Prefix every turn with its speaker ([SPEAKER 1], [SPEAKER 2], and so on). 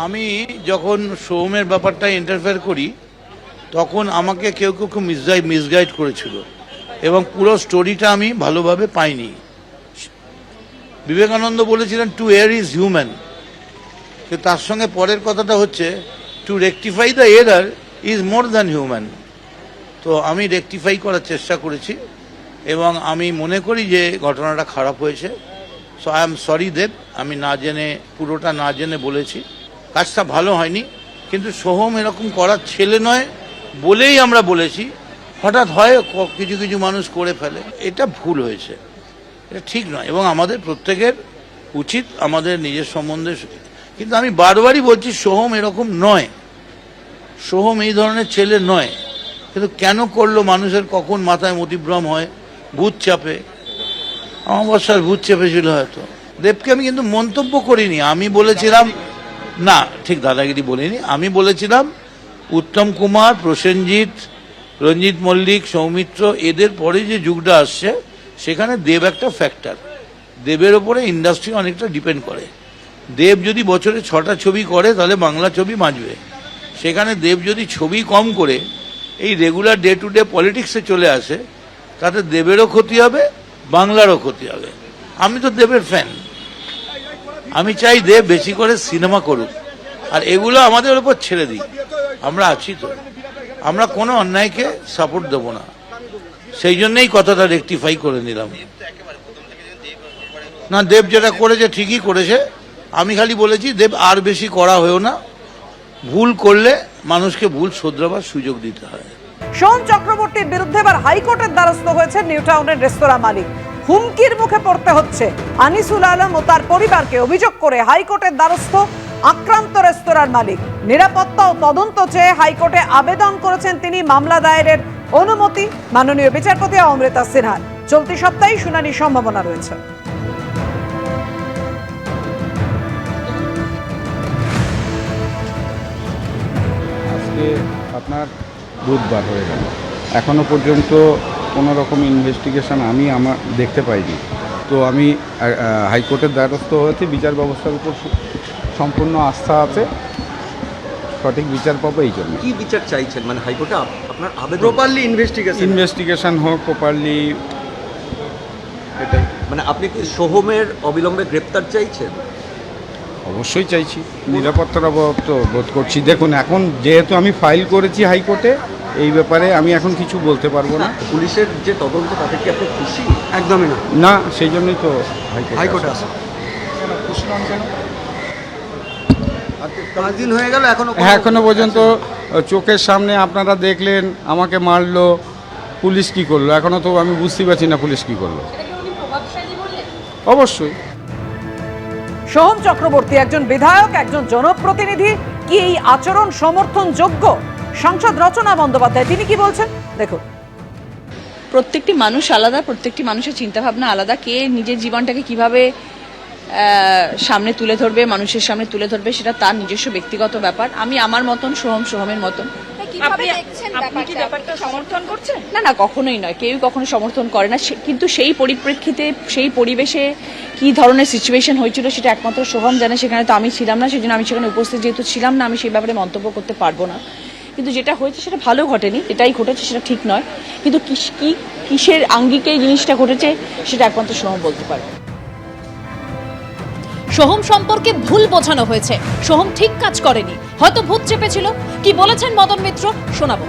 [SPEAKER 1] আমি যখন সোহমের ব্যাপারটা ইন্টারফেয়ার করি তখন আমাকে কেউ কেউ খুব মিসগাইড করেছিল এবং পুরো স্টোরিটা আমি ভালোভাবে পাইনি। বিবেকানন্দ বলেছিলেন টু এয়ার ইজ হিউম্যান, কিন্তু তার সঙ্গে পরের কথাটা হচ্ছে to rectify the error is more than human. তো আমি রেকটিফাই করার চেষ্টা করেছি এবং আমি মনে করি যে ঘটনাটা খারাপ হয়েছে। সো আই এম সরি দেব, আমি না জেনে পুরোটা না জেনে বলেছি, কাজটা ভালো হয়নি। কিন্তু সোহম এরকম করার ছেলে নয় বলেই আমরা বলেছি। হঠাৎ হয় কিছু কিছু মানুষ করে ফেলে, এটা ভুল হয়েছে, এটা ঠিক নয় এবং আমাদের প্রত্যেকের উচিত আমাদের নিজের সম্বন্ধে। কিন্তু আমি বারবারই বলছি সোহম এরকম নয়, সোহম এই ধরনের ছেলে নয়। কিন্তু কেন করলো মানুষের কখন মাথায় মতিভ্রম হয়, ভূত চাপে, অমাবস্যার ভূত চেপেছিল হয়তো। দেবকে আমি কিন্তু মন্তব্য করিনি, আমি বলেছিলাম না, ঠিক দাদাগিরি বলিনি, আমি বলেছিলাম উত্তম কুমার, প্রসেনজিৎ, রঞ্জিত মল্লিক, সৌমিত্র, এদের পরে যে যুগটা আসছে সেখানে দেব একটা ফ্যাক্টর। দেবের ওপরে ইন্ডাস্ট্রি অনেকটা ডিপেন্ড করে। দেব যদি বছরে 6টা ছবি করে তাহলে বাংলা ছবি বাঁচবে। সেখানে দেব যদি ছবি কম করে এই রেগুলার ডে টু ডে পলিটিক্সে চলে আসে তাতে দেবেরও ক্ষতি হবে, বাংলারও ক্ষতি হবে। আমি তো দেবের ফ্যান, আমি চাই দেব বেশি করে সিনেমা করুক আর এগুলো আমাদের ওপর ছেড়ে দিই। আমরা আছি তো, আমরা কোনো অন্যায়কে সাপোর্ট দেব না, সেই জন্যই কথাটা রেকটিফাই করে নিলাম। না, দেব যেটা করেছে ঠিকই করেছে, আমি খালি বলেছি দেব আর বেশি করা হয়েও না, ভুল করলে মানুষকে ভুল শোধরাবার সুযোগ দিতে হয়।
[SPEAKER 2] সোহম চক্রবর্তীর বিরুদ্ধে এবার হাইকোর্টের দ্বারস্থ হয়েছে নিউ টাউনের রেস্তোরাঁ মালিক। হুমকির মুখে পড়তে হচ্ছে আনিসুল আলম ও তার পরিবারকে। অভিযোগ করে হাইকোর্টের দ্বারস্থ আক্রান্ত রেস্তোরাঁর মালিক। নিরাপত্তা ও তদন্ত চেয়ে হাইকোর্টে আবেদন করেছেন তিনি। মামলা দায়েরের অনুমতি মাননীয় বিচারপতি অমৃতা সিনহার। চলতি সপ্তাহে শুনানির সম্ভাবনা রয়েছে।
[SPEAKER 3] আজকে আপনার বুধবার হয়ে গেল, এখনো পর্যন্ত কোনো রকম ইনভেস্টিগেশন আমি আমার দেখতে পাইনি। তো আমি হাইকোর্টের দ্বারস্থ হয়েছি, বিচার ব্যবস্থার উপর সম্পূর্ণ আস্থা আছে, সঠিক বিচার পাবো। এই জন্য
[SPEAKER 4] কি বিচার চাইছেন, মানে হাইকোর্টে আপনার আবেদন প্রপারলি
[SPEAKER 3] ইনভেস্টিগেশন হোক, প্রপারলি, এটাই।
[SPEAKER 4] মানে আপনি কি সোহমের অবিলম্বে গ্রেপ্তার চাইছেন?
[SPEAKER 3] অবশ্যই চাইছি, নিরাপত্তার অভাব তো বোধ করছি। দেখুন, এখন যেহেতু আমি ফাইল করেছি হাইকোর্টে, এই ব্যাপারে আমি এখন কিছু বলতে পারবো না।
[SPEAKER 4] পুলিশের যে তদন্ত তাতে কি আপনি খুশি?
[SPEAKER 3] একদমই না, না, সেই জন্যই তো হাইকোর্টে
[SPEAKER 4] আসা।
[SPEAKER 3] খুশি নন কেন?
[SPEAKER 4] 5 দিন হয়ে গেল,
[SPEAKER 3] এখনো পর্যন্ত চোখের সামনে আপনারা দেখলেন আমাকে মারলো, পুলিশ কি করলো এখনো তো আমি বুঝতে পারছি না পুলিশ কি করলো। অবশ্যই
[SPEAKER 2] সোহম চক্রবর্তী একজন বিধায়ক, একজন জনপ্রতিনিধি, কি এই আচরণ সমর্থনযোগ্য? সাংসদ রচনা বন্দ্যোপাধ্যায় তিনি কি বলছেন দেখুন।
[SPEAKER 5] প্রত্যেকটি মানুষ আলাদা, প্রত্যেকটি মানুষের চিন্তাভাবনা আলাদা। কে নিজের জীবনটাকে কিভাবে সামনে তুলে ধরবে, মানুষের সামনে তুলে ধরবে, সেটা তার নিজস্ব ব্যক্তিগত ব্যাপার। আমি আমার মতন, সোহম সোহমের মতন। আপনি কি ব্যাপারটা সমর্থন করছেন? না না, কখনোই নয়, কেউ কখনো সমর্থন করে না। কিন্তু সেই পরিপ্রেক্ষিতে, সেই পরিবেশে কি ধরনের সিচুয়েশন হয়েছিল সেটা একমাত্র সোহম জানে। সেখানে তো আমি ছিলাম না, সেই জন্য আমি সেখানে উপস্থিত যেহেতু ছিলাম না, আমি সেই ব্যাপারে মন্তব্য করতে পারবো না। কিন্তু যেটা হয়েছে সেটা ভালো ঘটেনি, এটাই ঘটেছে, সেটা ঠিক নয়। কিন্তু কিসের আঙ্গিকে এই জিনিসটা ঘটেছে সেটা একমাত্র সোহম বলতে পারবে।
[SPEAKER 6] সোহম সম্পর্কে ভুল বোঝানো হয়েছে, সোহম ঠিক কাজ করেনি, হয়তো ভূত চেপেছিল। কি বলেছেন মদন মিত্র শোনাবো।